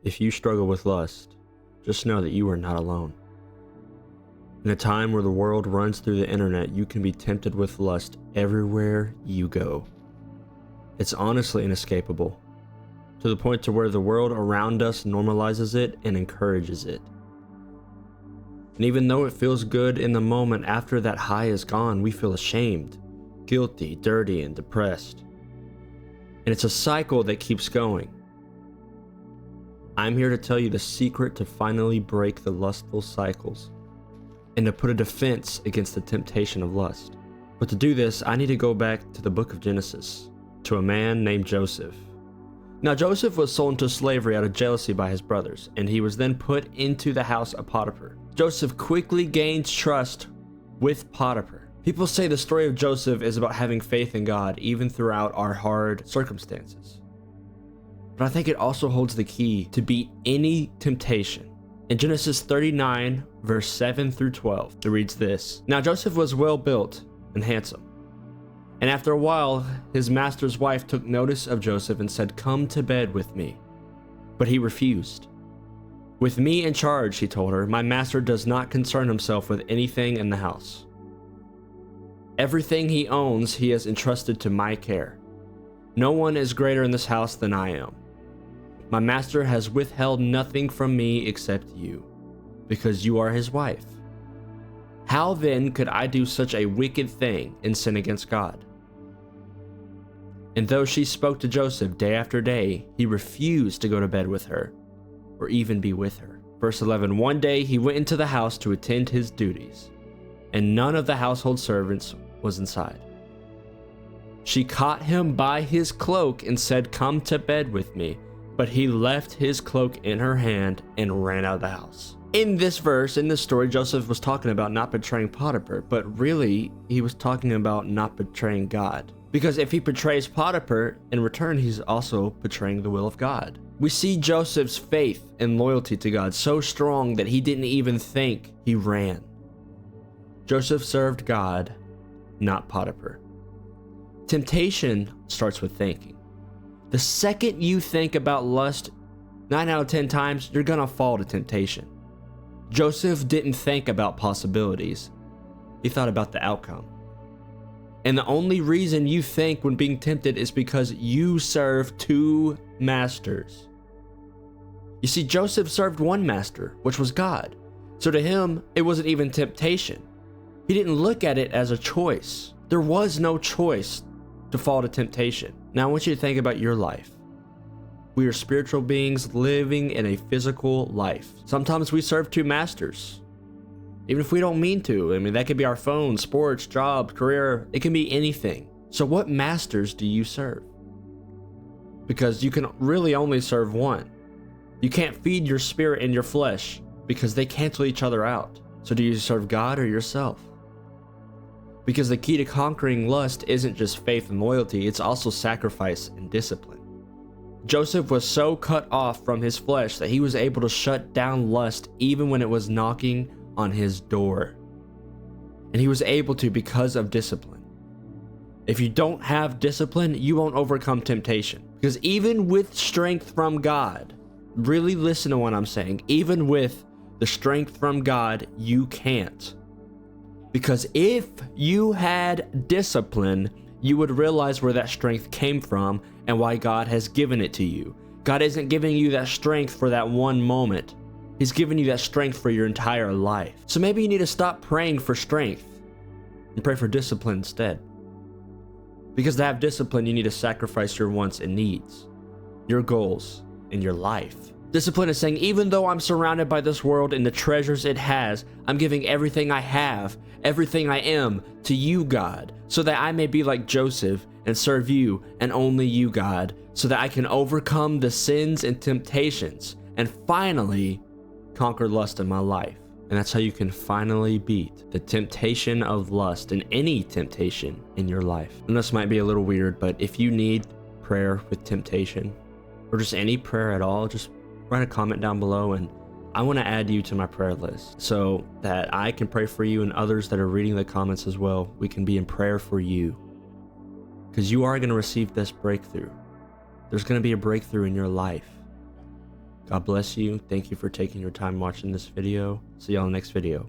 If you struggle with lust, just know that you are not alone. In a time where the world runs through the internet, you can be tempted with lust everywhere you go. It's honestly inescapable, to the point to where the world around us normalizes it and encourages it. And even though it feels good in the moment, after that high is gone, we feel ashamed, guilty, dirty, and depressed. And it's a cycle that keeps going. I'm here to tell you the secret to finally break the lustful cycles and to put a defense against the temptation of lust. But to do this, I need to go back to the book of Genesis, to a man named Joseph. Now Joseph was sold into slavery out of jealousy by his brothers, and he was then put into the house of Potiphar. Joseph quickly gains trust with Potiphar. People say the story of Joseph is about having faith in God even throughout our hard circumstances. But I think it also holds the key to beat any temptation. In Genesis 39, verse 7 through 12, it reads this: Now Joseph was well built and handsome. And after a while, his master's wife took notice of Joseph and said, "Come to bed with me." But he refused. "With me in charge," he told her, "my master does not concern himself with anything in the house. Everything he owns he has entrusted to my care. No one is greater in this house than I am. My master has withheld nothing from me except you, because you are his wife. How then could I do such a wicked thing and sin against God?" And though she spoke to Joseph day after day, he refused to go to bed with her or even be with her. Verse 11, one day he went into the house to attend his duties, and none of the household servants was inside. She caught him by his cloak and said, "Come to bed with me." But he left his cloak in her hand and ran out of the house. In this verse, in this story, Joseph was talking about not betraying Potiphar, but really he was talking about not betraying God. Because if he betrays Potiphar, in return he's also betraying the will of God. We see Joseph's faith and loyalty to God so strong that he didn't even think, he ran. Joseph served God, not Potiphar. Temptation starts with thinking. The second you think about lust, 9 out of 10 times, you're gonna fall to temptation. Joseph didn't think about possibilities. He thought about the outcome. And the only reason you think when being tempted is because you serve two masters. You see, Joseph served one master, which was God. So to him, it wasn't even temptation. He didn't look at it as a choice. There was no choice to fall to temptation. Now I want you to think about your life. We are spiritual beings living in a physical life. Sometimes we serve two masters, even if we don't mean to. I mean, that could be our phone, sports, job, career. It can be anything. So what masters do you serve? Because you can really only serve one. You can't feed your spirit and your flesh because they cancel each other out. So do you serve God or yourself? Because the key to conquering lust isn't just faith and loyalty, it's also sacrifice and discipline. Joseph was so cut off from his flesh that he was able to shut down lust even when it was knocking on his door. And he was able to because of discipline. If you don't have discipline, you won't overcome temptation. Because even with strength from God, really listen to what I'm saying, even with the strength from God, you can't. Because if you had discipline, you would realize where that strength came from and why God has given it to you. God isn't giving you that strength for that one moment. He's giving you that strength for your entire life. So maybe you need to stop praying for strength and pray for discipline instead. Because to have discipline, you need to sacrifice your wants and needs, your goals, and your life. Discipline is saying, even though I'm surrounded by this world and the treasures it has, I'm giving everything I have, everything I am, to you, God, so that I may be like Joseph and serve you and only you, God, so that I can overcome the sins and temptations and finally conquer lust in my life. And that's how you can finally beat the temptation of lust and any temptation in your life. And this might be a little weird, but if you need prayer with temptation or just any prayer at all, just write a comment down below and I want to add you to my prayer list so that I can pray for you and others that are reading the comments as well. We can be in prayer for you because you are going to receive this breakthrough. There's going to be a breakthrough in your life. God bless you. Thank you for taking your time watching this video. See y'all in the next video.